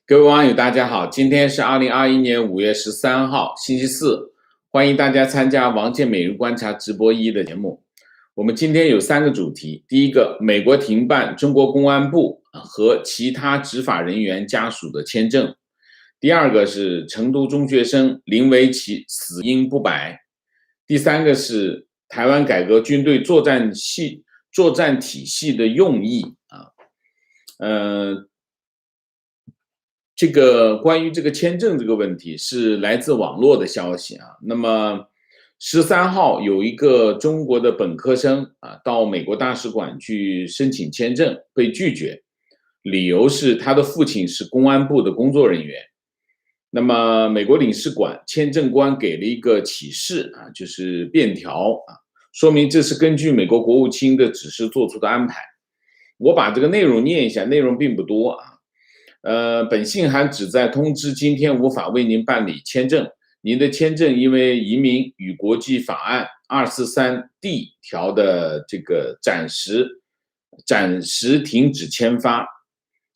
各位网友，大家好，今天是2021年5月13号，星期四，欢迎大家参加王健每日观察直播1的节目。我们今天有3个主题，第一个，美国停办中国公安部和其他执法人员家属的签证；第二个是成都中学生林维其死因不白；第三个是台湾改革军队作战体系的用意这个关于这个签证这个问题是来自网络的消息啊。那么13号有一个中国的本科生到美国大使馆去申请签证被拒绝，理由是他的父亲是公安部的工作人员。那么美国领事馆签证官给了一个启示就是便条说明这是根据美国国务卿的指示做出的安排。我把这个内容念一下，内容并不多本信函旨在通知今天无法为您办理签证，您的签证因为移民与国际法案243D 条的这个暂时停止签发。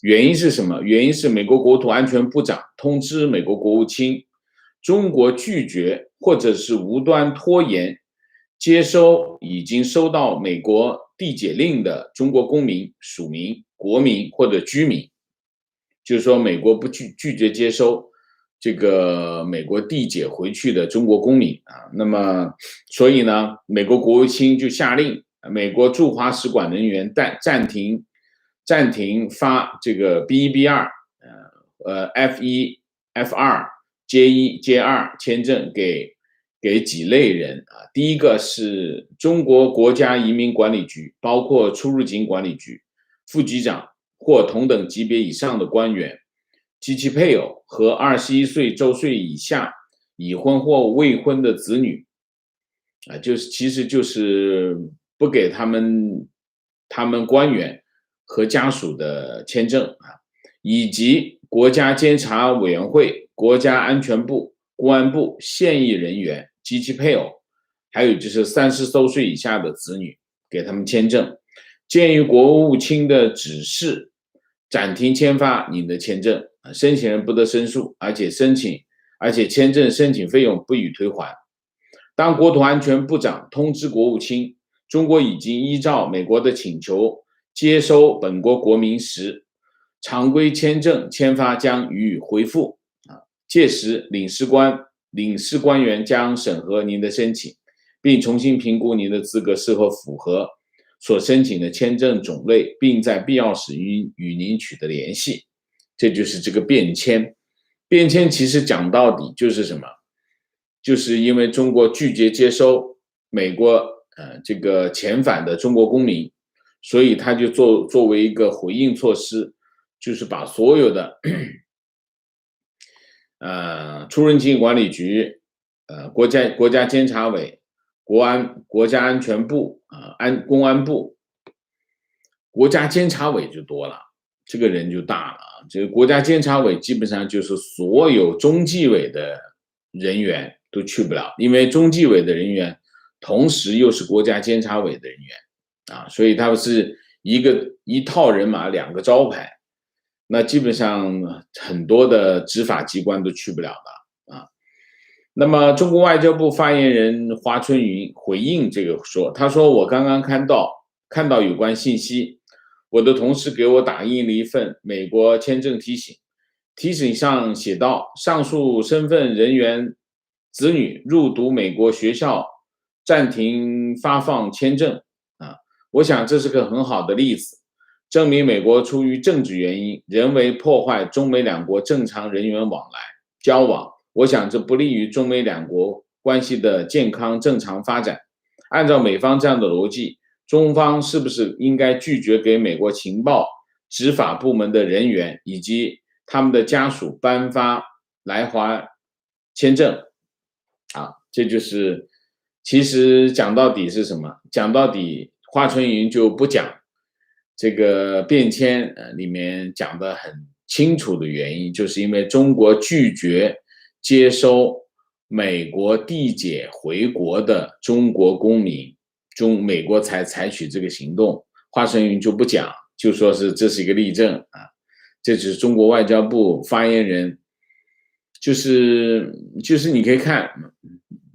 原因是什么？原因是美国国土安全部长通知美国国务卿，中国拒绝或者是无端拖延接收已经收到美国递解令的中国公民、属民、国民或者居民。就是说美国不拒绝接收这个美国递解回去的中国公民那么所以呢，美国国务卿就下令美国驻华使馆人员暂停发这个 B1、B2、F1、F2、J1、J2 签证给几类人第一个是中国国家移民管理局，包括出入境管理局副局长或同等级别以上的官员及其配偶和21周岁以下已婚或未婚的子女其实就是不给他们官员和家属的签证以及国家监察委员会、国家安全部、公安部现役人员及其配偶，还有就是30周岁以下的子女给他们签证。鉴于国务卿的指示，暂停签发您的签证，申请人不得申诉，而且签证申请费用不予退还。当国土安全部长通知国务卿，中国已经依照美国的请求接收本国国民时，常规签证签发将予以恢复届时领事官员将审核您的申请，并重新评估您的资格是否符合所申请的签证种类，并在必要时与您取得联系。这就是这个便签。便签其实讲到底就是什么？就是因为中国拒绝接收美国这个遣返的中国公民，所以他就作为一个回应措施，就是把所有的出入境管理局、国家监察委、国家安全部公安部，国家监察委就多了，这个人就大了这个国家监察委基本上就是所有中纪委的人员都去不了，因为中纪委的人员同时又是国家监察委的人员所以他们是一套人马2个招牌，那基本上很多的执法机关都去不了的那么中国外交部发言人华春莹回应这个他说我刚刚看到有关信息，我的同事给我打印了一份美国签证提醒上写道，上述身份人员子女入读美国学校暂停发放签证我想这是个很好的例子，证明美国出于政治原因人为破坏中美两国正常人员交往，我想这不利于中美两国关系的健康正常发展。按照美方这样的逻辑，中方是不是应该拒绝给美国情报执法部门的人员以及他们的家属颁发来华签证这就是其实讲到底是什么？讲到底华春莹就不讲这个便签里面讲的很清楚的原因，就是因为中国拒绝接收美国递解回国的中国公民，美国才采取这个行动。华春莹就不讲，就说是这是一个例证这只是中国外交部发言人，就是你可以看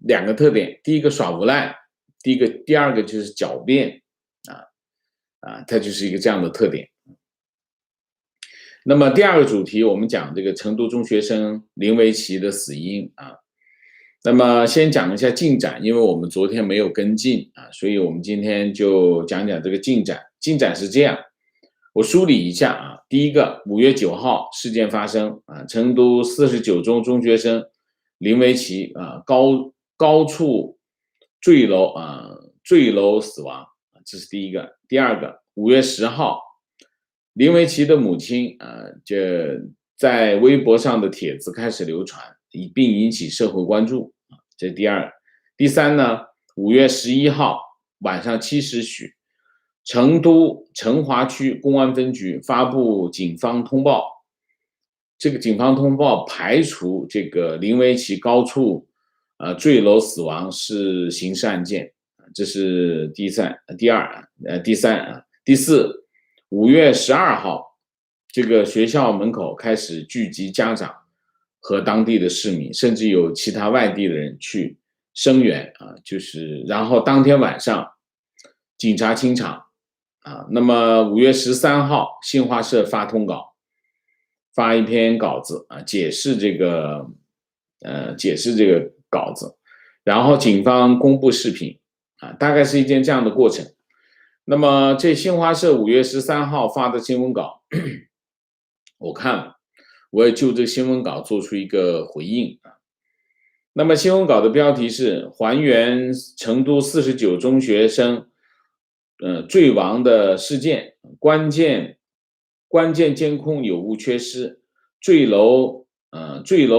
两个特点，第一个耍无赖，第二个就是狡辩它就是一个这样的特点。那么第二个主题，我们讲这个成都中学生林维奇的死因那么先讲一下进展，因为我们昨天没有跟进所以我们今天就讲讲这个进展。进展是这样，我梳理一下第一个，5月9号事件发生成都49中中学生林维奇高处坠楼死亡，这是第一个。第二个，5月10号，林维奇的母亲这在微博上的帖子开始流传，并引起社会关注这是第二。第三呢，5月11号晚上7时许，成都成华区公安分局发布警方通报，这个警方通报排除这个林维奇高处坠楼死亡是刑事案件，这是第三。第四，5月12号，这个学校门口开始聚集家长和当地的市民，甚至有其他外地的人去声援然后当天晚上警察清场那么5月13号，新华社发通稿，发一篇稿子解释这个稿子，然后警方公布视频大概是一件这样的过程。那么这新华社5月13号发的新闻稿，我看了，我也就这个新闻稿做出一个回应那么新闻稿的标题是还原成都49中学生坠亡的事件，关键监控有误缺失，坠楼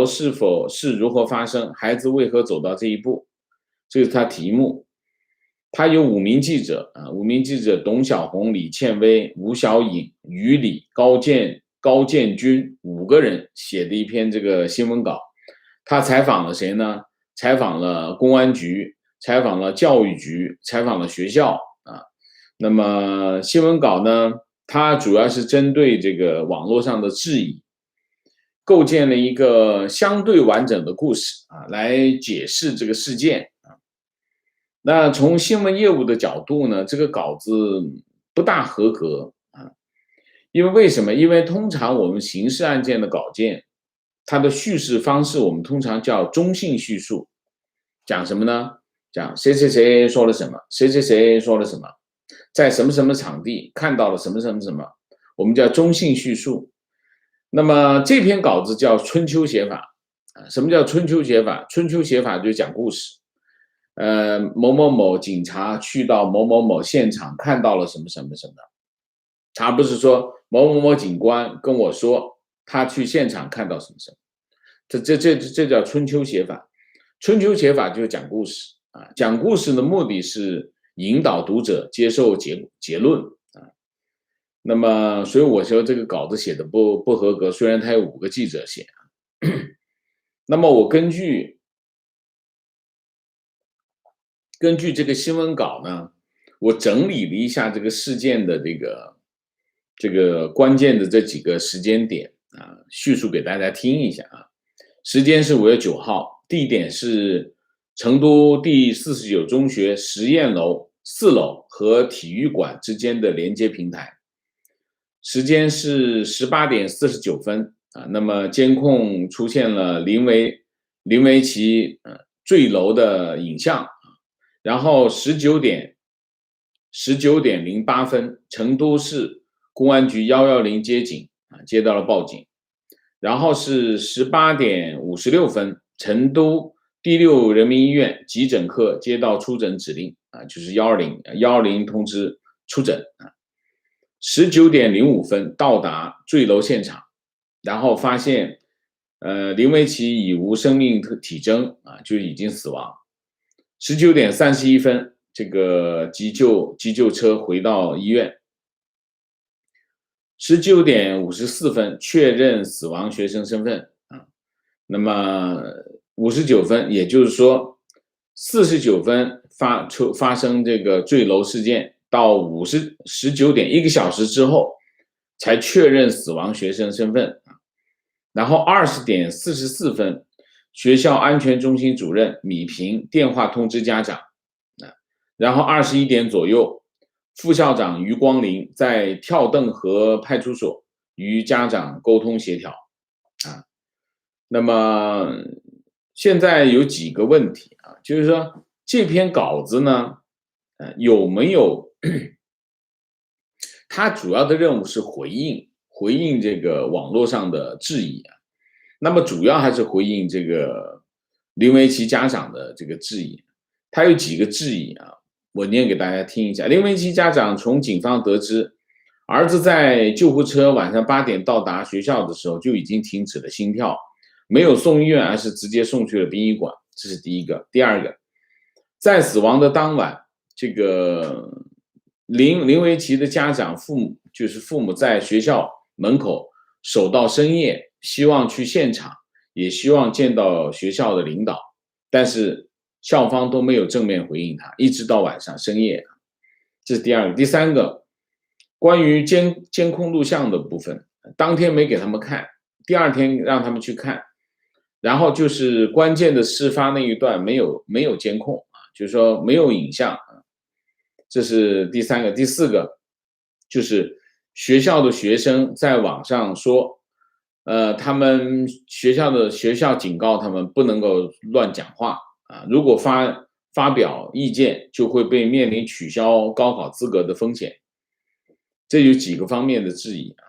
是如何发生，孩子为何走到这一步，这是他题目。他有5名记者5名记者董小红、李倩薇、吴小颖、于理、高建军5个人写的一篇这个新闻稿。他采访了谁呢？采访了公安局，采访了教育局，采访了学校那么新闻稿呢，它主要是针对这个网络上的质疑，构建了一个相对完整的故事来解释这个事件那从新闻业务的角度呢，这个稿子不大合格因为为什么？因为通常我们刑事案件的稿件，它的叙事方式我们通常叫中性叙述，讲什么呢？讲谁谁谁说了什么，谁谁谁说了什么，在什么什么场地看到了什么什么什么，我们叫中性叙述。那么这篇稿子叫春秋写法什么叫春秋写法？春秋写法就是讲故事某某某警察去到某某某现场看到了什么什么什么，他不是说某某某警官跟我说他去现场看到什么什么，这叫春秋写法。春秋写法就是讲故事讲故事的目的是引导读者接受结论那么所以我说这个稿子写的不合格，虽然他有5个记者写那么我根据这个新闻稿呢，我整理了一下这个事件的这个关键的这几个时间点叙述给大家听一下时间是5月9号，地点是成都第49中学实验楼4楼和体育馆之间的连接平台，时间是18点49分那么监控出现了林维奇坠楼的影像然后19点08分，成都市公安局110接警接到了报警。然后是18点56分，成都第6人民医院急诊科接到出诊指令就是110通知出诊19点05分到达坠楼现场，然后发现林维奇已无生命体征就已经死亡。19点31分，这个急救车回到医院。19点54分确认死亡学生身份那么59分，也就是说49分发生这个坠楼事件，到19点1个小时之后才确认死亡学生身份。然后20点44分，学校安全中心主任米平电话通知家长。然后21点左右，副校长于光林在跳邓河派出所与家长沟通协调。那么现在有几个问题啊，就是说这篇稿子呢，有没有它主要的任务是回应这个网络上的质疑啊，那么主要还是回应这个林维奇家长的这个质疑。他有几个质疑啊，我念给大家听一下。林维奇家长从警方得知，儿子在救护车晚上8点到达学校的时候就已经停止了心跳，没有送医院，而是直接送去了殡仪馆，这是第一个。第二个，在死亡的当晚，这个林维奇的家长父母在学校门口守到深夜，希望去现场，也希望见到学校的领导，但是校方都没有正面回应他，一直到晚上深夜。这是第二个。第三个，关于监控录像的部分，当天没给他们看，第二天让他们去看，然后就是关键的事发那一段没有监控啊，就是说没有影像啊，这是第三个。第四个就是学校的学生在网上说，他们学校警告他们不能够乱讲话啊，如果发表意见就会被面临取消高考资格的风险。这有几个方面的质疑啊。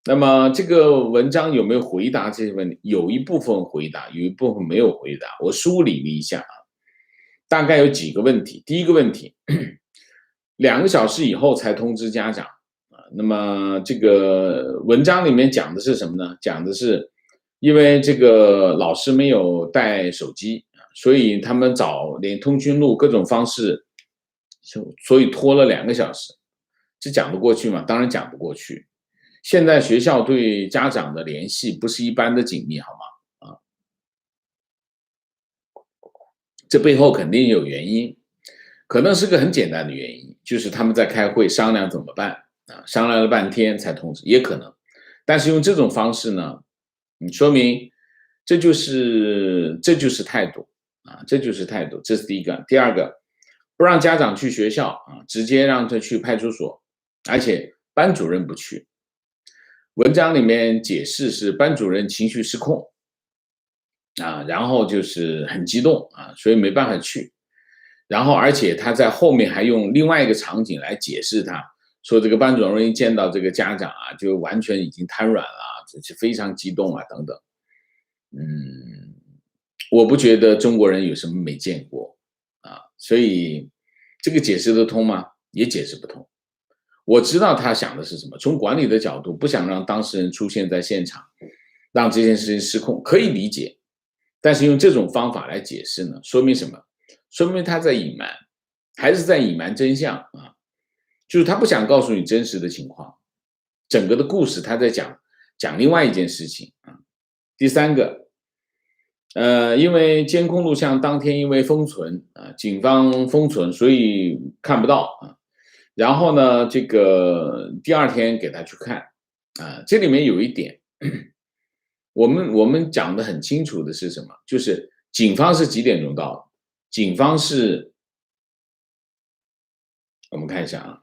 那么这个文章有没有回答这些问题？有一部分回答，有一部分没有回答。我梳理了一下啊，大概有几个问题。第一个问题，2个小时以后才通知家长啊。那么这个文章里面讲的是什么呢？讲的是因为这个老师没有带手机，所以他们找连通讯录各种方式，所以拖了2个小时。这讲得过去吗？当然讲不过去。现在学校对家长的联系不是一般的紧密，好吗？啊，这背后肯定有原因，可能是个很简单的原因，就是他们在开会商量怎么办啊，商量了半天才通知，也可能。但是用这种方式呢，你说明这就是态度啊，这就是态度，这是第一个。第二个，不让家长去学校啊，直接让他去派出所，而且班主任不去。文章里面解释是班主任情绪失控啊，然后就是很激动啊，所以没办法去。然后而且他在后面还用另外一个场景来解释他，说这个班主任一见到这个家长啊，就完全已经瘫软了，是非常激动啊等等。我不觉得中国人有什么没见过啊，所以这个解释得通吗？也解释不通。我知道他想的是什么，从管理的角度，不想让当事人出现在现场，让这件事情失控，可以理解。但是用这种方法来解释呢，说明什么？说明他在隐瞒，还是在隐瞒真相啊？就是他不想告诉你真实的情况，整个的故事他在讲另外一件事情啊。第三个，因为监控录像当天因为封存啊，警方封存，所以看不到啊。然后呢，这个第二天给他去看啊，这里面有一点，我们讲的很清楚的是什么？就是警方是几点钟到的？警方是，我们看一下啊，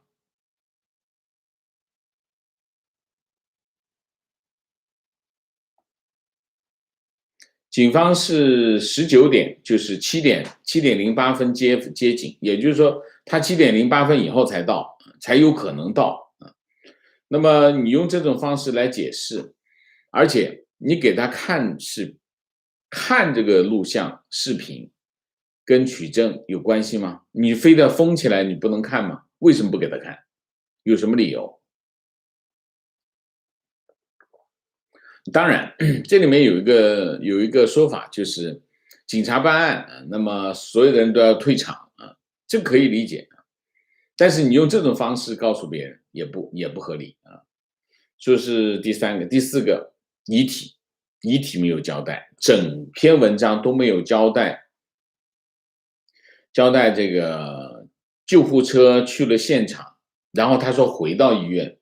警方是19点，就是7点08分接警，也就是说他7点08分以后才到，才有可能到啊。那么你用这种方式来解释，而且你给他看这个录像视频，跟取证有关系吗？你非得封起来，你不能看吗？为什么不给他看？有什么理由？当然，这里面有一个说法，就是警察办案，那么所有的人都要退场啊，这可以理解。但是你用这种方式告诉别人，也不合理啊。这是第三个。第四个，遗体没有交代，整篇文章都没有交代这个救护车去了现场，然后他说回到医院，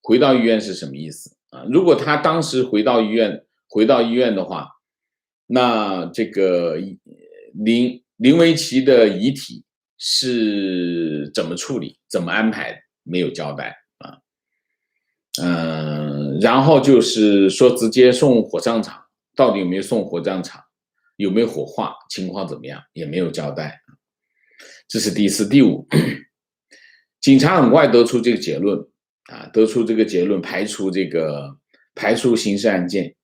回到医院是什么意思啊？如果他当时回到医院的话，那这个林维奇的遗体是怎么处理、怎么安排，没有交代啊。然后就是说直接送火葬场，到底有没有送火葬场，有没有火化，情况怎么样，也没有交代。这是第四、第五。警察很快得出这个结论啊，排除刑事案件，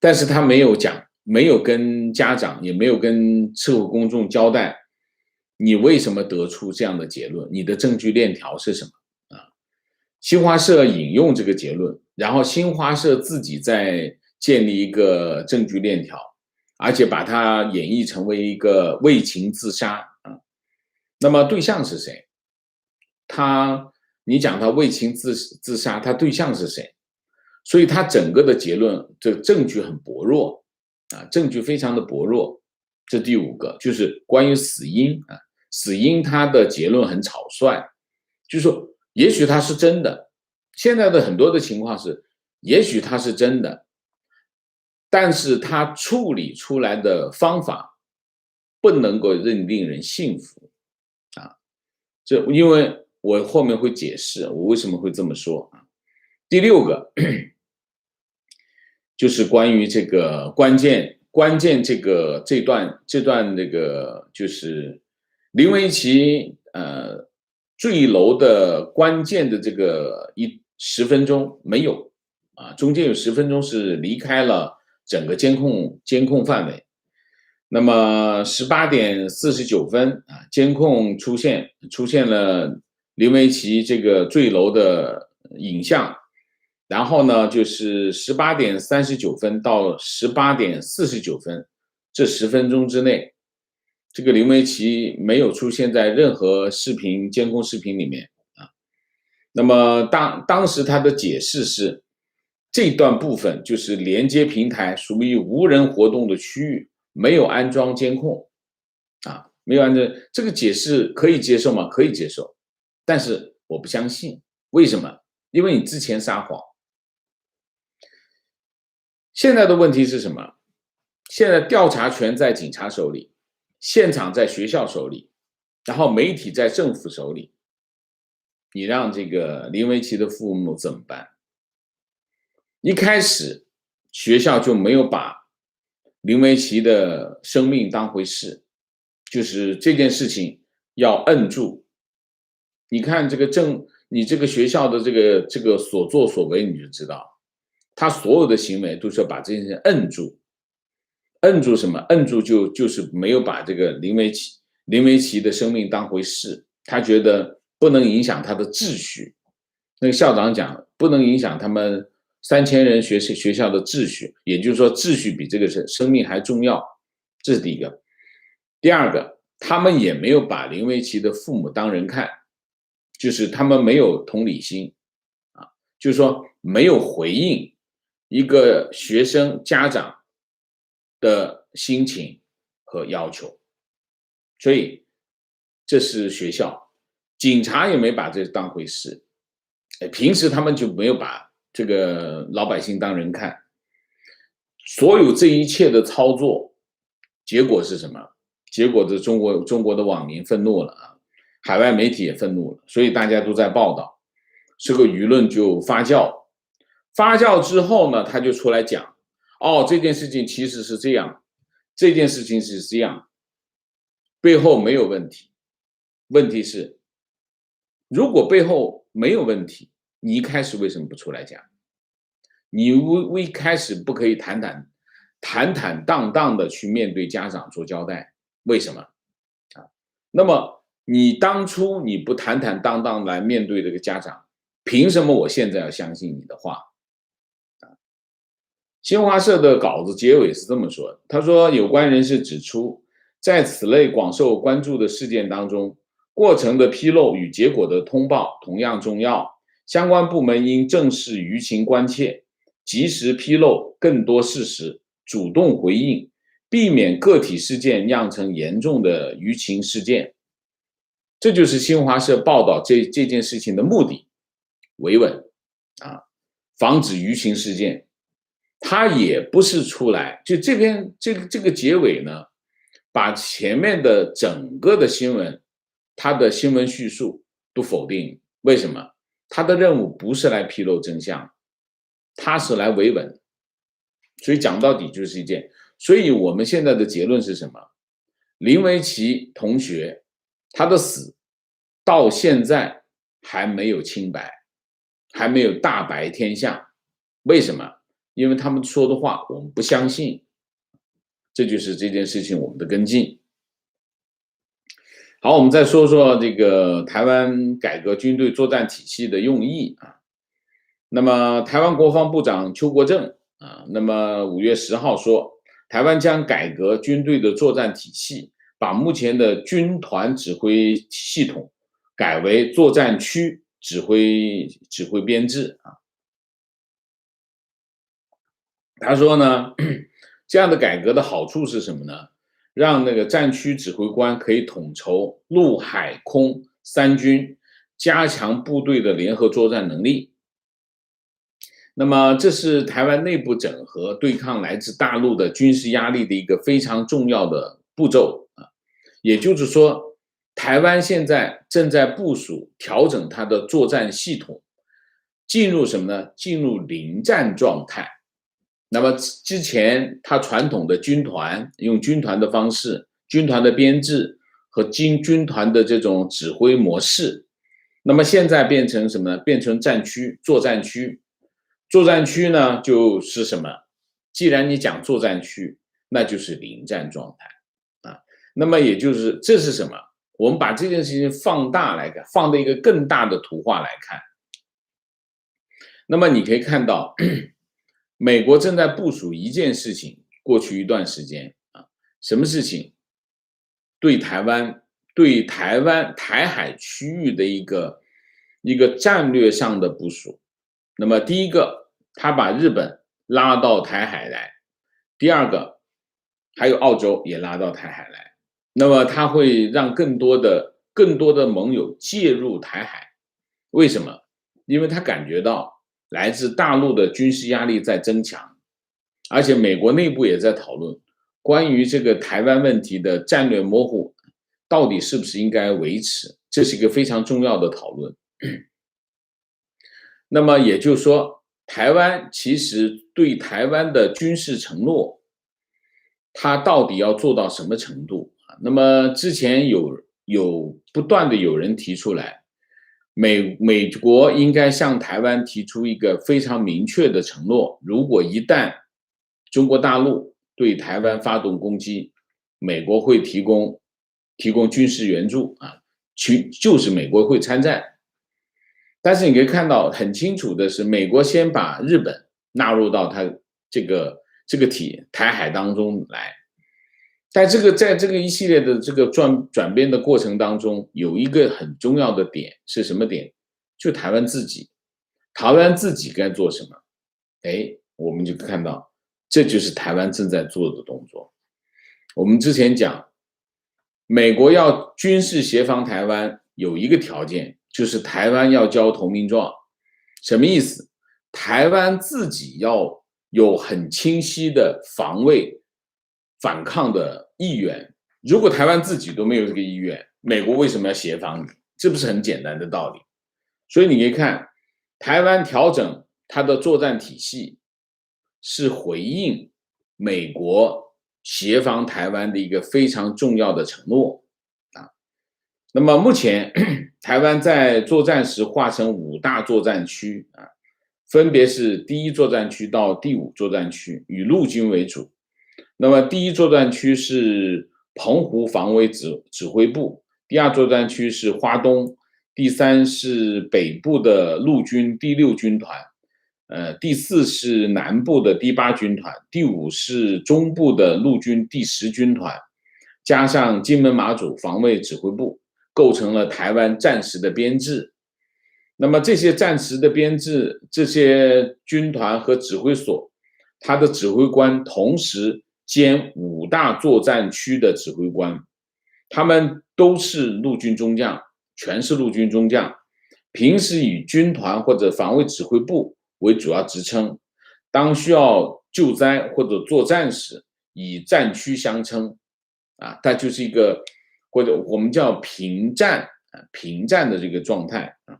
但是他没有讲，没有跟家长，也没有跟社会公众交代，你为什么得出这样的结论？你的证据链条是什么啊？新华社引用这个结论，然后新华社自己在建立一个证据链条，而且把它演绎成为一个为情自杀啊。那么对象是谁？你讲他为情自杀，他对象是谁？所以他整个的结论，这证据很薄弱啊，证据非常的薄弱。这第五个就是关于死因啊，死因他的结论很草率，就是说也许他是真的，现在的很多的情况是，也许他是真的，但是他处理出来的方法不能够令人信服啊。这因为我后面会解释我为什么会这么说啊。第六个就是关于这个关键这段那个就是林维奇坠楼的关键的这个10分钟没有啊，中间有10分钟是离开了整个监控范围。那么18:49啊，监控出现了林维奇这个坠楼的影像。然后呢，就是18:39到18:49这10分钟之内，这个林维奇没有出现在任何监控视频里面啊。那么当时他的解释是，这段部分就是连接平台属于无人活动的区域，没有安装监控啊，没有安装。这个解释可以接受吗？可以接受，但是我不相信。为什么？因为你之前撒谎。现在的问题是什么？现在调查权在警察手里，现场在学校手里，然后媒体在政府手里。你让这个林维奇的父母怎么办？一开始学校就没有把林维奇的生命当回事，就是这件事情要摁住。你看你这个学校的这个所作所为，你就知道。他所有的行为都是要把这件事摁住，摁住什么？摁住就是没有把这个林维奇的生命当回事，他觉得不能影响他的秩序。那个校长讲，不能影响他们3000人学校的秩序，也就是说，秩序比这个生命还重要。这是第一个。第二个，他们也没有把林维奇的父母当人看，就是他们没有同理心啊，就是说没有回应一个学生家长的心情和要求，所以这是学校，警察也没把这当回事。平时他们就没有把这个老百姓当人看。所有这一切的操作，结果是什么？结果是中国的网民愤怒了啊，海外媒体也愤怒了，所以大家都在报道，这个舆论就发酵。发酵之后呢，他就出来讲，这件事情其实是这样，这件事情是这样，背后没有问题。问题是，如果背后没有问题，你一开始为什么不出来讲？你一开始不可以坦坦荡荡的去面对家长做交代？为什么啊？那么你当初你不坦坦荡荡来面对这个家长，凭什么我现在要相信你的话？新华社的稿子结尾是这么说的，他说有关人士指出，在此类广受关注的事件当中，过程的披露与结果的通报同样重要，相关部门应正视舆情关切，及时披露更多事实，主动回应，避免个体事件酿成严重的舆情事件。这就是新华社报道这件事情的目的，维稳防止舆情事件。他也不是出来，就这边这个结尾呢，把前面的整个的新闻，他的新闻叙述都否定。为什么？他的任务不是来披露真相，他是来维稳。所以讲到底就是一件，所以我们现在的结论是什么？林维琦同学他的死到现在还没有清白，还没有大白天下。为什么？因为他们说的话我们不相信，这就是这件事情我们的跟进。好，我们再说说这个台湾改革军队作战体系的用意啊。那么台湾国防部长邱国正那么5月10号说，台湾将改革军队的作战体系，把目前的军团指挥系统改为作战区指挥编制啊。他说呢，这样的改革的好处是什么呢？让那个战区指挥官可以统筹陆海空三军，加强部队的联合作战能力。那么这是台湾内部整合对抗来自大陆的军事压力的一个非常重要的步骤啊。也就是说，台湾现在正在部署调整它的作战系统，进入什么呢？进入临战状态。那么之前他传统的军团，用军团的方式，军团的编制和军团的这种指挥模式，那么现在变成什么呢？变成战区、作战区。作战区呢就是什么？既然你讲作战区，那就是临战状态啊。那么也就是这是什么？我们把这件事情放大来看，放在一个更大的图画来看。那么你可以看到，美国正在部署一件事情，过去一段时间啊，什么事情？对台湾台海区域的一个战略上的部署。那么第一个，他把日本拉到台海来；第二个，还有澳洲也拉到台海来。那么他会让更多的盟友介入台海。为什么？因为他感觉到来自大陆的军事压力在增强，而且美国内部也在讨论关于这个台湾问题的战略模糊到底是不是应该维持，这是一个非常重要的讨论。那么也就是说，台湾其实对台湾的军事承诺，它到底要做到什么程度？那么之前有不断的有人提出来，美国应该向台湾提出一个非常明确的承诺，如果一旦中国大陆对台湾发动攻击，美国会提供军事援助啊，就是美国会参战。但是你可以看到很清楚的是，美国先把日本纳入到它这个台海当中来。在这个一系列的这个转变的过程当中，有一个很重要的点是什么点？就台湾自己该做什么？我们就看到这就是台湾正在做的动作。我们之前讲，美国要军事协防台湾有一个条件，就是台湾要交投名状。什么意思？台湾自己要有很清晰的防卫反抗的意愿。如果台湾自己都没有这个意愿，美国为什么要协防你？这不是很简单的道理。所以你可以看，台湾调整它的作战体系，是回应美国协防台湾的一个非常重要的承诺啊。那么目前台湾在作战时划成5大作战区啊，分别是第1作战区到第5作战区，以陆军为主。那么第1作战区是澎湖防卫指挥部，第2作战区是花东，第3是北部的陆军第6军团，第4是南部的第8军团，第5是中部的陆军第10军团，加上金门马祖防卫指挥部，构成了台湾战时的编制。那么这些战时的编制，这些军团和指挥所，他的指挥官同时兼5大作战区的指挥官，他们都是陆军中将，全是陆军中将，平时以军团或者防卫指挥部为主要职称，当需要救灾或者作战时，以战区相称。它就是一个或者我们叫平战平战的这个状态啊。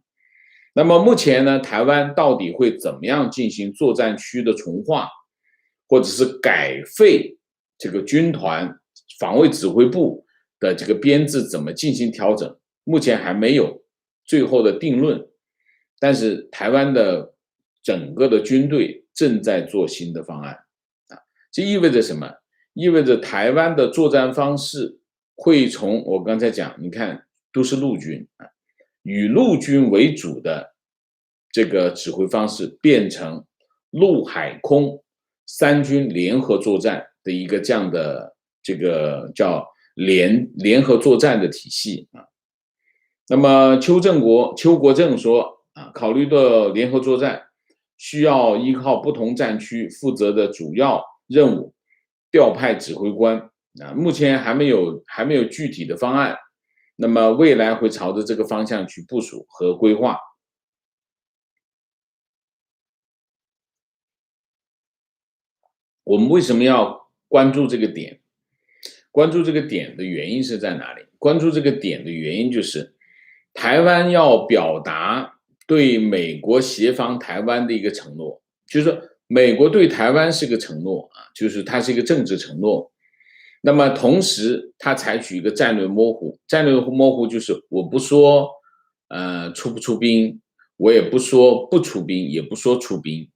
那么目前呢，台湾到底会怎么样进行作战区的重划，或者是改废这个军团防卫指挥部的这个编制怎么进行调整，目前还没有最后的定论。但是台湾的整个的军队正在做新的方案这意味着什么？意味着台湾的作战方式会从我刚才讲，你看都是陆军以陆军为主的这个指挥方式，变成陆海空三军联合作战的一个这样的这个叫联合作战的体系那么邱国正说考虑到联合作战需要依靠不同战区负责的主要任务，调派指挥官目前还没有具体的方案，那么未来会朝着这个方向去部署和规划。我们为什么要关注这个点？关注这个点的原因是在哪里？关注这个点的原因就是台湾要表达对美国协防台湾的一个承诺，就是说美国对台湾是个承诺就是它是一个政治承诺。那么同时它采取一个战略模糊，战略模糊就是我不说出不出兵，我也不说不出兵，也不说出兵，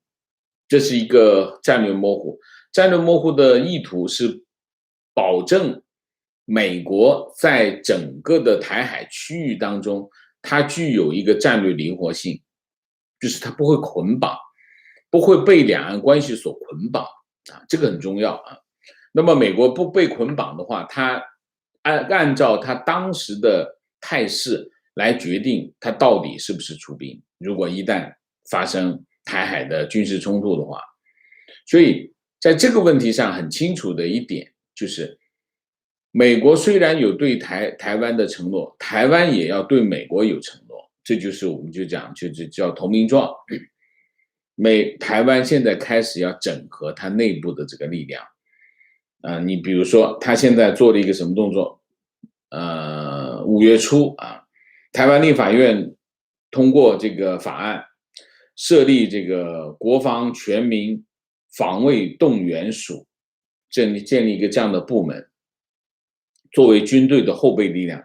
这是一个战略模糊。战略模糊的意图是保证美国在整个的台海区域当中，它具有一个战略灵活性，就是它不会捆绑，不会被两岸关系所捆绑这个很重要那么美国不被捆绑的话，它按照它当时的态势来决定它到底是不是出兵。如果一旦发生台海的军事冲突的话，所以在这个问题上很清楚的一点就是，美国虽然有对台湾的承诺，台湾也要对美国有承诺，这就是我们就讲就是叫投名状。台湾现在开始要整合它内部的这个力量你比如说他现在做了一个什么动作？5月初台湾立法院通过这个法案，设立这个国防全民防卫动员署，建立一个这样的部门，作为军队的后备力量，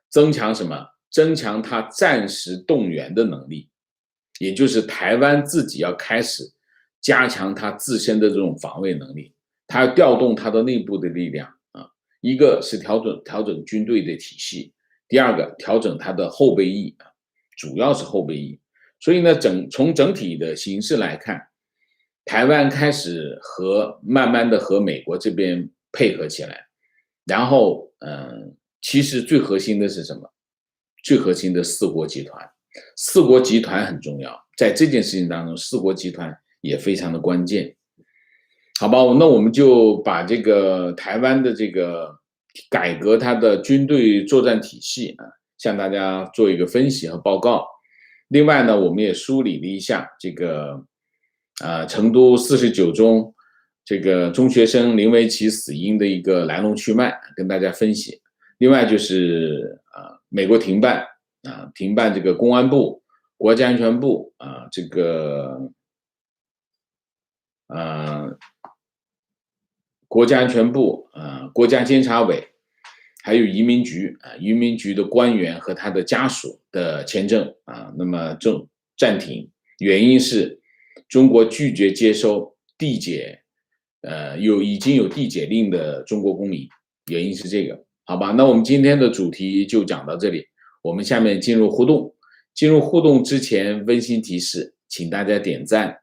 增强什么？增强它战时动员的能力，也就是台湾自己要开始加强它自身的这种防卫能力，它要调动它的内部的力量一个是调整军队的体系，第二个调整它的后备役主要是后备役。所以呢，从整体的形势来看，台湾开始慢慢的和美国这边配合起来，然后其实最核心的是什么？最核心的四国集团，四国集团很重要，在这件事情当中，四国集团也非常的关键。好吧，那我们就把这个台湾的这个改革它的军队作战体系向大家做一个分析和报告。另外呢，我们也梳理了一下这个成都49中这个中学生林维奇死因的一个来龙去脉，跟大家分析。另外就是美国停办这个公安部、国家安全部这个国家安全部国家监察委，还有移民局的官员和他的家属的签证那么暂停，原因是中国拒绝接收递解已经有递解令的中国公民，原因是这个。好吧，那我们今天的主题就讲到这里，我们下面进入互动。进入互动之前，温馨提示，请大家点赞，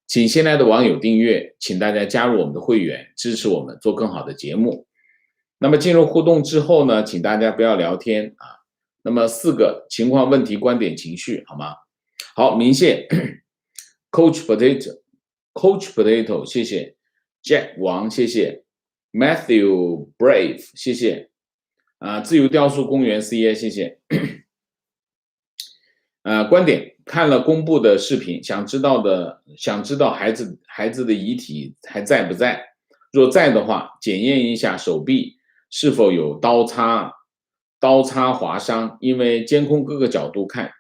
请新来的网友订阅，请大家加入我们的会员，支持我们做更好的节目。那么进入互动之后呢，请大家不要聊天那么4个情况、问题、观点、情绪，好吗？好，明谢Coach Potato， 谢谢 Jack 王，谢谢 Matthew Brave， 谢谢自由雕塑公园 CA， 谢谢观点看了公布的视频，想知道孩子的遗体还在不在？若在的话，检验一下手臂是否有刀擦划伤，因为监控各个角度看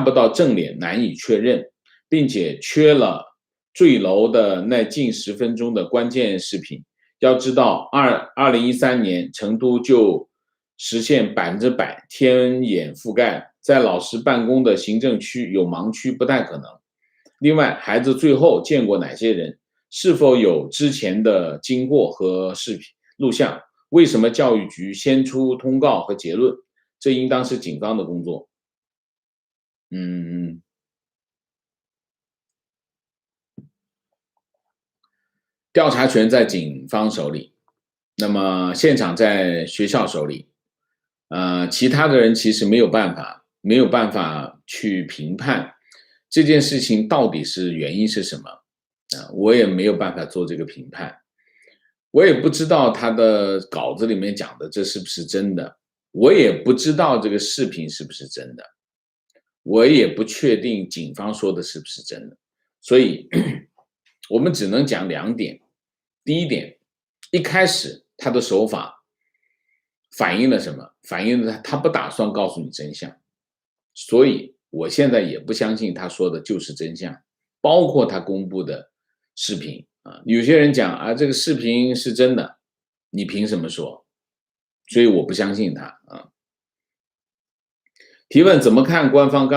不到正脸，难以确认，并且缺了坠楼的那近10分钟的关键视频。要知道2013年成都就实现100%天眼覆盖，在老师办公的行政区有盲区不太可能。另外，孩子最后见过哪些人？是否有之前的经过和视频录像？为什么教育局先出通告和结论？这应当是警方的工作。调查权在警方手里，那么现场在学校手里，其他的人其实没有办法去评判这件事情到底是原因是什么，我也没有办法做这个评判，我也不知道他的稿子里面讲的这是不是真的，我也不知道这个视频是不是真的，我也不确定警方说的是不是真的，所以我们只能讲2点。第一点，一开始他的手法反映了什么？反映了他不打算告诉你真相，所以我现在也不相信他说的就是真相，包括他公布的视频啊。有些人讲啊，这个视频是真的，你凭什么说？所以我不相信他啊。提问：怎么看官方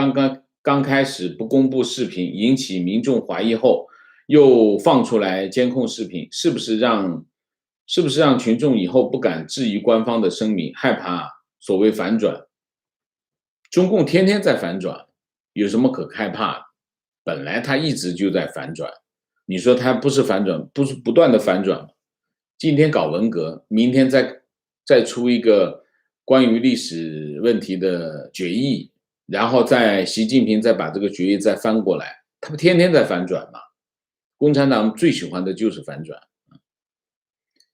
刚开始不公布视频，引起民众怀疑后，又放出来监控视频，是不是让群众以后不敢质疑官方的声明，害怕所谓反转？中共天天在反转，有什么可害怕的？本来他一直就在反转，你说他不是反转，不是不断的反转吗？今天搞文革，明天再出一个关于历史问题的决议，然后习近平再把这个决议再翻过来，他不天天在反转吗？共产党最喜欢的就是反转。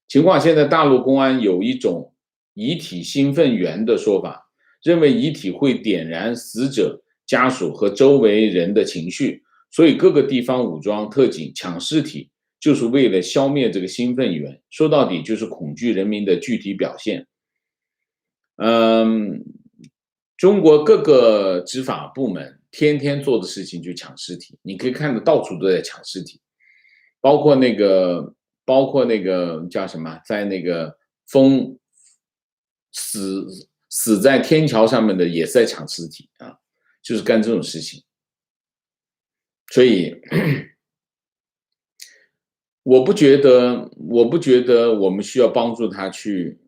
情况现在大陆公安有一种遗体兴奋源的说法，认为遗体会点燃死者家属和周围人的情绪，所以各个地方武装特警抢尸体就是为了消灭这个兴奋源，说到底就是恐惧人民的具体表现。中国各个执法部门天天做的事情就抢尸体，你可以看到到处都在抢尸体，包括那个叫什么，在那个死在天桥上面的也是在抢尸体啊，就是干这种事情。所以我不觉得我们需要帮助他去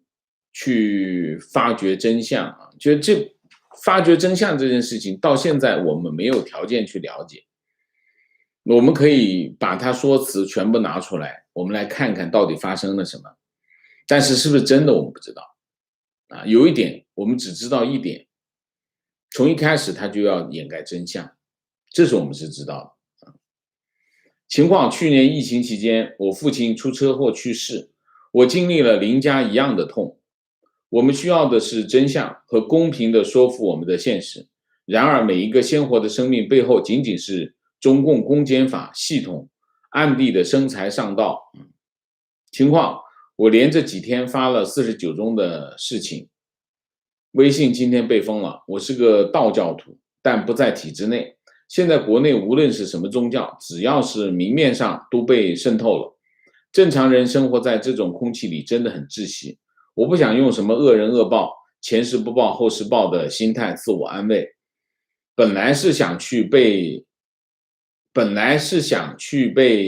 发掘真相啊，觉得发掘真相这件事情到现在我们没有条件去了解。我们可以把他说辞全部拿出来，我们来看看到底发生了什么，但是是不是真的我们不知道啊。有一点我们只知道一点，从一开始他就要掩盖真相，这是我们是知道的。情况：去年疫情期间，我父亲出车祸去世，我经历了林家一样的痛。我们需要的是真相和公平地说服我们的现实。然而，每一个鲜活的生命背后，仅仅是中共公检法系统暗地的生财上道。情况：我连着几天发了49宗的事情，微信今天被封了。我是个道教徒，但不在体制内。现在国内无论是什么宗教，只要是明面上都被渗透了。正常人生活在这种空气里真的很窒息。我不想用什么恶人恶报、前世不报后世报的心态自我安慰。本来是想去被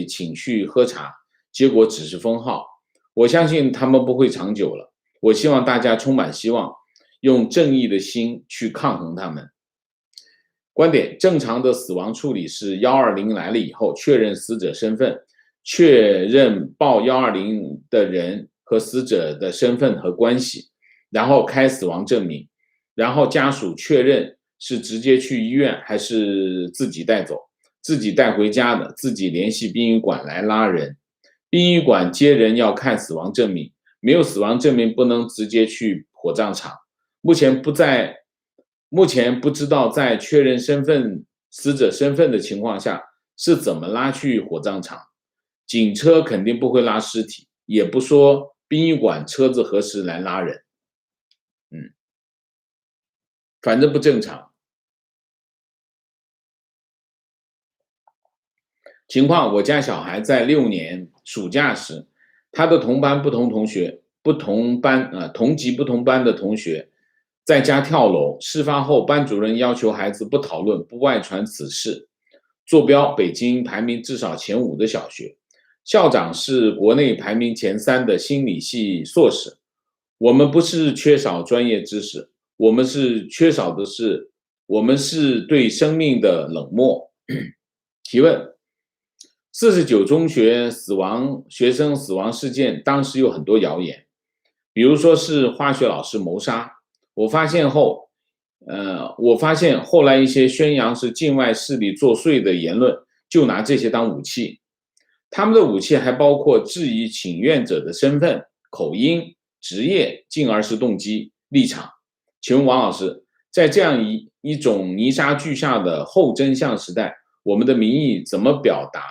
请去喝茶，结果只是封号。我相信他们不会长久了。我希望大家充满希望，用正义的心去抗衡他们。观点：正常的死亡处理是120来了以后确认死者身份，确认报120的人和死者的身份和关系，然后开死亡证明，然后家属确认是直接去医院还是自己带走，自己带回家的，自己联系殡仪馆来拉人，殡仪馆接人要看死亡证明，没有死亡证明不能直接去火葬场。目前目前不知道在确认死者身份的情况下是怎么拉去火葬场。警车肯定不会拉尸体，也不说殡仪馆车子何时来拉人，反正不正常。情况，我家小孩在6年暑假时，他的同班不同同学、同级不同班的同学在家跳楼。事发后，班主任要求孩子不讨论、不外传此事，坐标北京排名至少前5的小学，校长是国内排名前3的心理系硕士。我们不是缺少专业知识，我们是对生命的冷漠。提问：49中学学生死亡事件，当时有很多谣言，比如说是化学老师谋杀。我发现后来一些宣扬是境外势力作祟的言论，就拿这些当武器。他们的武器还包括质疑请愿者的身份、口音、职业，进而是动机、立场。请问王老师，在这样一种泥沙俱下的后真相时代，我们的民意怎么表达？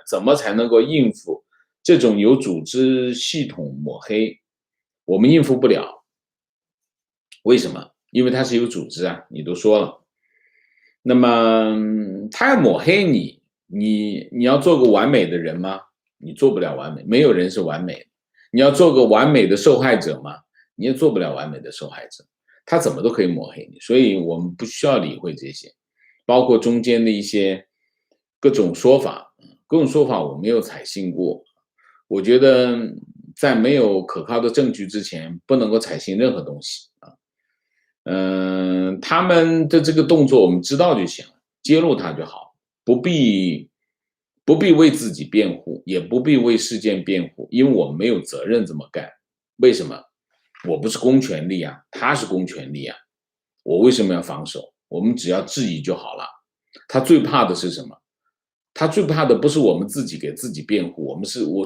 怎么才能够应付这种有组织系统抹黑？我们应付不了。为什么？因为它是有组织啊，你都说了。那么他要抹黑你，你要做个完美的人吗？你做不了完美，没有人是完美的。你要做个完美的受害者吗？你也做不了完美的受害者。他怎么都可以抹黑你，所以我们不需要理会这些，包括中间的一些各种说法我没有采信过。我觉得在没有可靠的证据之前，不能够采信任何东西啊。他们的这个动作我们知道就行了，揭露它就好，不必为自己辩护，也不必为事件辩护，因为我们没有责任这么干。为什么？我不是公权力啊，他是公权力啊，我为什么要防守？我们只要质疑就好了。他最怕的是什么？他最怕的不是我们自己给自己辩护，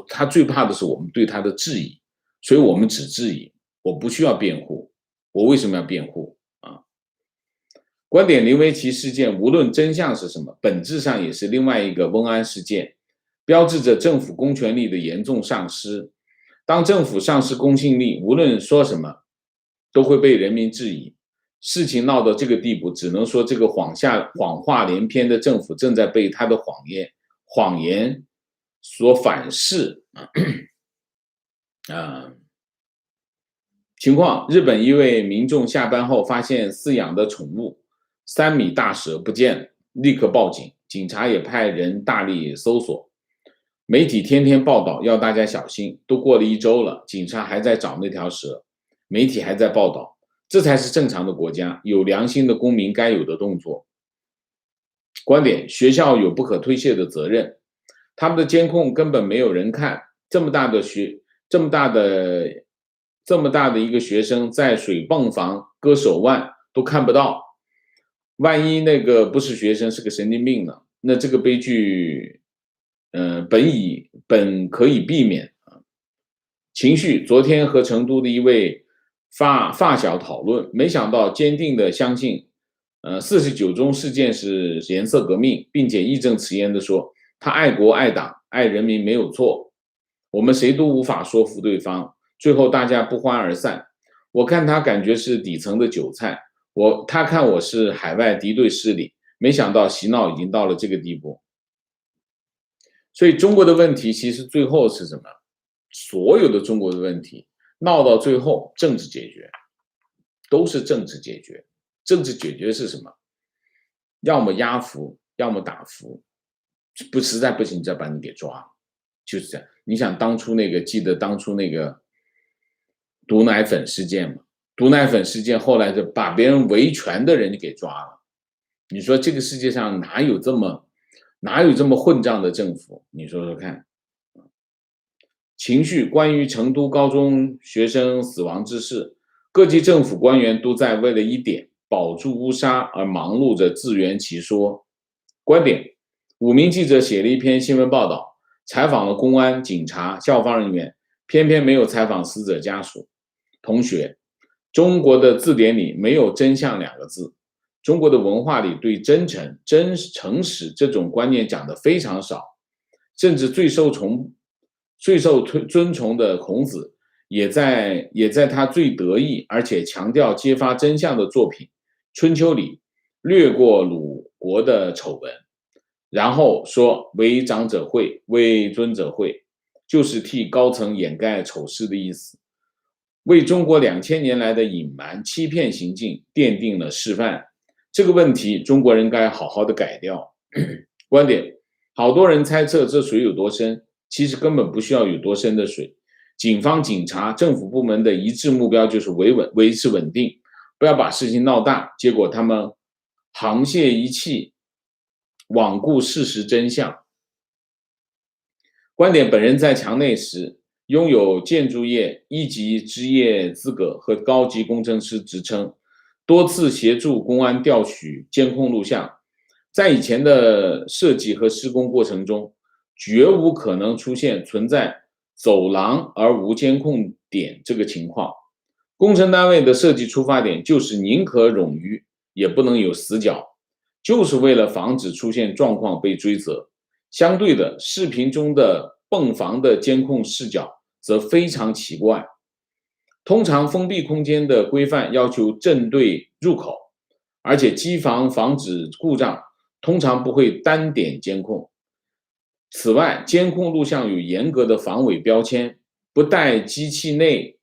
他最怕的是我们对他的质疑，所以我们只质疑，我不需要辩护。我为什么要辩护啊？观点林维奇事件，无论真相是什么，本质上也是另外一个翁安事件，标志着政府公权力的严重丧失。当政府丧失公信力，无论说什么，都会被人民质疑。事情闹到这个地步，只能说这个谎话连篇的政府正在被他的谎言所反噬。情况：日本一位民众下班后发现饲养的宠物3米大蛇不见了，立刻报警，警察也派人大力搜索。媒体天天报道，要大家小心。都过了1周了，警察还在找那条蛇，媒体还在报道，这才是正常的国家，有良心的公民该有的动作。观点：学校有不可推卸的责任，他们的监控根本没有人看，这么大的一个学生在水泵房割手腕都看不到，万一那个不是学生是个神经病呢？那这个悲剧本可以避免啊。情绪：昨天和成都的一位发小讨论，没想到坚定的相信49中事件是颜色革命，并且义正辞严的说他爱国爱党爱人民没有错。我们谁都无法说服对方，最后大家不欢而散。我看他感觉是底层的韭菜，他看我是海外敌对势力，没想到洗脑已经到了这个地步。所以中国的问题其实最后是什么？所有的中国的问题闹到最后，政治解决，都是政治解决。政治解决是什么？要么压服，要么打服，实在不行再把你给抓了，就是这样。你想记得当初那个毒奶粉事件吗？毒奶粉事件后来就把别人维权的人给抓了。你说这个世界上哪有这么混账的政府？你说说看。情绪：关于成都高中学生死亡之事，各级政府官员都在为了一点保住乌纱而忙碌着自圆其说。观点：5名记者写了一篇新闻报道，采访了公安、警察、校方人员，偏偏没有采访死者家属、同学。中国的字典里没有真相2个字，中国的文化里对真诚、诚实这种观念讲得非常少，甚至最受尊崇的孔子也在他最得意而且强调揭发真相的作品《春秋》里略过鲁国的丑闻，然后说为长者讳，为尊者讳，就是替高层掩盖丑事的意思，为中国2000年来的隐瞒欺骗行径奠定了示范。这个问题中国人该好好的改掉。观点，好多人猜测这水有多深，其实根本不需要有多深的水。警方、警察、政府部门的一致目标就是维持稳定，不要把事情闹大，结果他们沆瀣一气，罔顾事实真相。观点，本人在墙内时拥有建筑业1级职业资格和高级工程师职称，多次协助公安调取监控录像。在以前的设计和施工过程中，绝无可能出现存在走廊而无监控点这个情况。工程单位的设计出发点就是宁可冗余，也不能有死角，就是为了防止出现状况被追责。相对的，视频中的泵房的监控视角则非常奇怪。通常封闭空间的规范要求正对入口，而且机房防止故障，通常不会单点监控。此外，监控录像有严格的防伪标签，不带机器内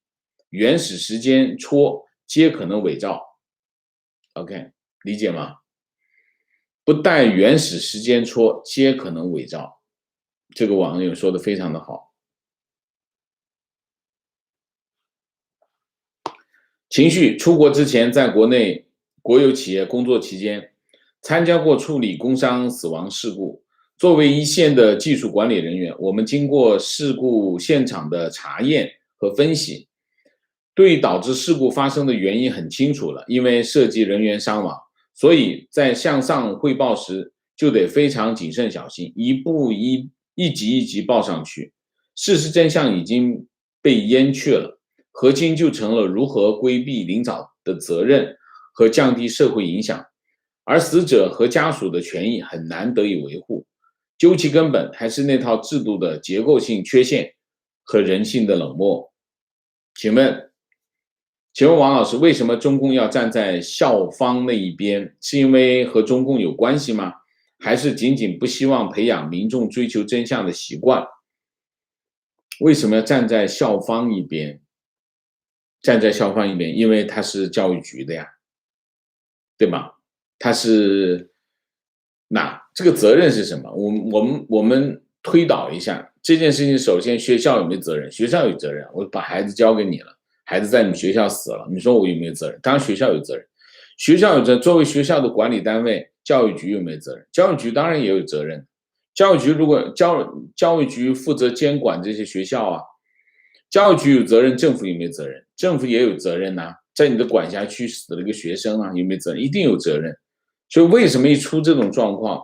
原始时间戳皆可能伪造。OK， 理解吗？不带原始时间戳皆可能伪造，这个网友说的非常的好。情绪，出国之前在国内国有企业工作期间，参加过处理工伤死亡事故。作为一线的技术管理人员，我们经过事故现场的查验和分析，对导致事故发生的原因很清楚了，因为涉及人员伤亡，所以在向上汇报时就得非常谨慎小心，一级一级报上去。事实真相已经被淹却了，核心就成了如何规避领导的责任和降低社会影响，而死者和家属的权益很难得以维护。究其根本，还是那套制度的结构性缺陷和人性的冷漠。请问王老师，为什么中共要站在校方那一边？是因为和中共有关系吗？还是仅仅不希望培养民众追求真相的习惯？为什么要站在校方一边？因为他是教育局的呀，对吧？他是这个责任是什么？我们推导一下这件事情。首先，学校有没有责任？学校有责任，我把孩子交给你了，孩子在你们学校死了，你说我有没有责任？当然学校有责任，作为学校的管理单位，教育局有没有责任？教育局当然也有责任。教育局如果教育局负责监管这些学校啊，教育局有责任，政府有没有责任？政府也有责任呐，在你的管辖区死了一个学生啊，有没有责任？一定有责任。所以为什么一出这种状况，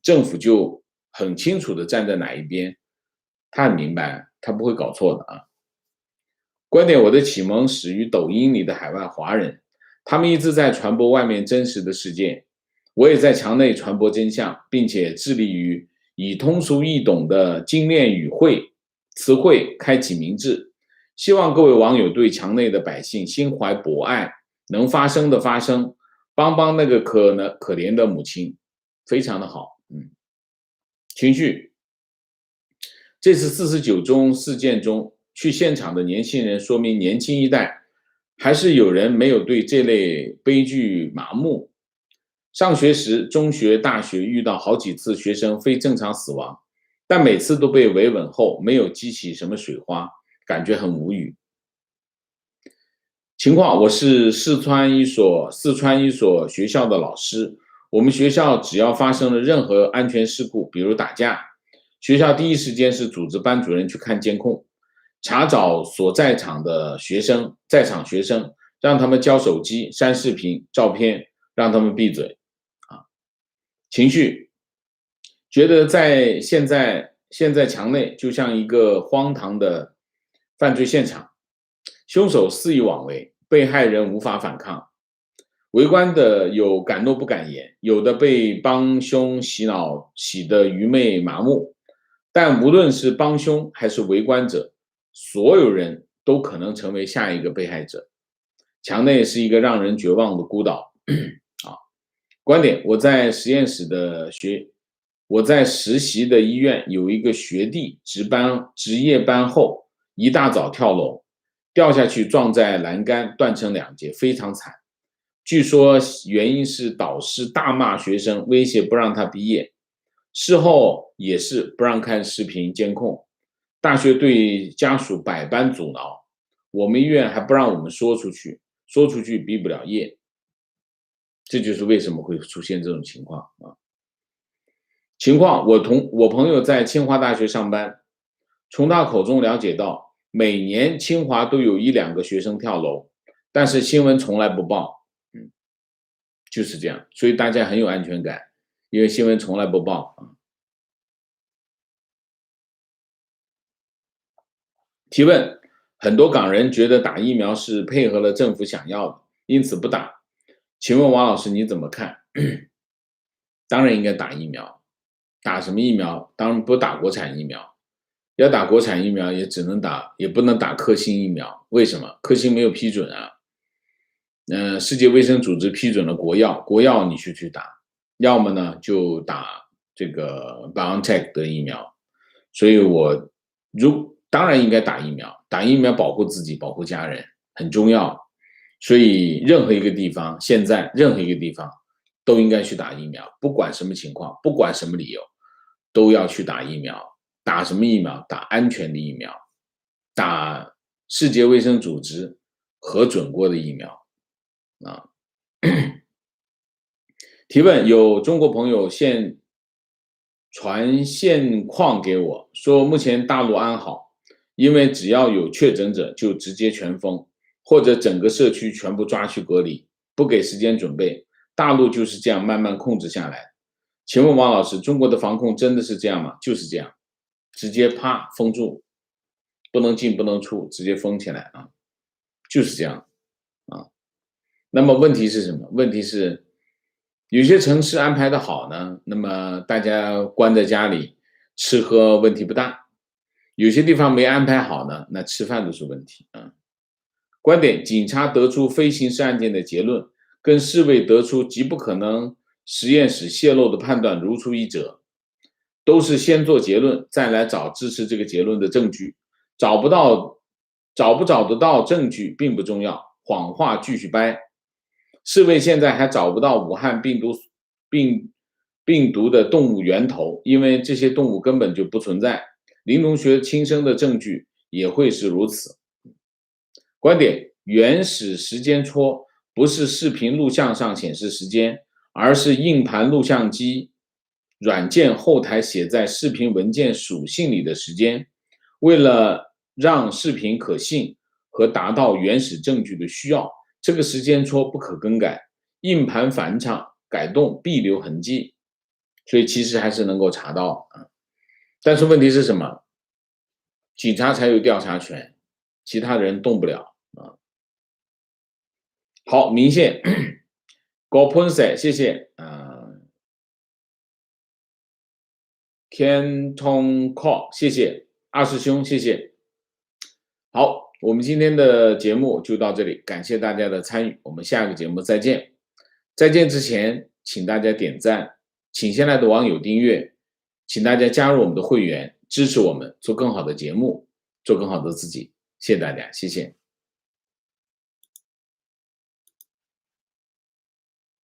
政府就很清楚的站在哪一边？他很明白，他不会搞错的啊。观点，我的启蒙始于抖音里的海外华人，他们一直在传播外面真实的世界，我也在墙内传播真相，并且致力于以通俗易懂的精炼词汇开启民智。希望各位网友对墙内的百姓心怀博爱，能发声的发声，帮帮那个可怜的母亲，非常的好。情绪，这次49中事件中去现场的年轻人，说明年轻一代还是有人没有对这类悲剧麻木。上学时，中学、大学遇到好几次学生非正常死亡，但每次都被维稳后没有激起什么水花，感觉很无语。情况，我是四川一所学校的老师，我们学校只要发生了任何安全事故，比如打架，学校第一时间是组织班主任去看监控，查找在场学生，让他们交手机、删视频、照片，让他们闭嘴。情绪，觉得现在墙内就像一个荒唐的犯罪现场，凶手肆意妄为，被害人无法反抗。围观的有敢怒不敢言，有的被帮凶洗脑洗得愚昧麻木。但无论是帮凶还是围观者，所有人都可能成为下一个被害者。墙内是一个让人绝望的孤岛。观点：我在实习的医院有一个学弟值夜班后一大早跳楼，掉下去撞在栏杆，断成2截，非常惨。据说原因是导师大骂学生，威胁不让他毕业。事后也是不让看视频监控，大学对家属百般阻挠，我们医院还不让我们说出去，说出去毕不了业。这就是为什么会出现这种情况啊。我朋友在清华大学上班，从他口中了解到，每年清华都有1、2个学生跳楼，但是新闻从来不报。就是这样，所以大家很有安全感，因为新闻从来不报。提问：很多港人觉得打疫苗是配合了政府想要的，因此不打。请问王老师你怎么看？当然应该打疫苗。打什么疫苗？当然不打国产疫苗。要打国产疫苗也不能打科兴疫苗。为什么？科兴没有批准啊。世界卫生组织批准了国药你去打，要么呢就打这个 BioNTech 的疫苗。所以当然应该打疫苗，打疫苗保护自己保护家人很重要。所以任何一个地方都应该去打疫苗，不管什么情况，不管什么理由，都要去打疫苗。打什么疫苗？打安全的疫苗，打世界卫生组织核准过的疫苗。提问：有中国朋友传现况给我，说目前大陆安好，因为只要有确诊者就直接全封，或者整个社区全部抓去隔离，不给时间准备。大陆就是这样慢慢控制下来。请问王老师，中国的防控真的是这样吗？就是这样，直接啪封住，不能进不能出，直接封起来啊，就是这样啊。那么问题是什么？问题是有些城市安排的好呢，那么大家关在家里吃喝问题不大。有些地方没安排好呢，那吃饭都是问题啊。观点：警察得出非刑事案件的结论，跟世卫得出极不可能实验室泄露的判断如出一辙，都是先做结论，再来找支持这个结论的证据。找不找得到证据并不重要，谎话继续掰。世卫现在还找不到武汉病毒的动物源头，因为这些动物根本就不存在。林同学亲身的证据也会是如此。观点：原始时间戳不是视频录像上显示时间，而是硬盘录像机软件后台写在视频文件属性里的时间。为了让视频可信和达到原始证据的需要，这个时间戳不可更改，硬盘返场改动必留痕迹，所以其实还是能够查到啊。但是问题是什么？警察才有调查权，其他人动不了啊。好，明线高喷赛，谢谢Canton Call， 谢谢二师兄，谢谢。好，我们今天的节目就到这里，感谢大家的参与，我们下个节目再见。再见之前，请大家点赞，请新来的网友订阅，请大家加入我们的会员，支持我们做更好的节目，做更好的自己。谢谢大家，谢谢。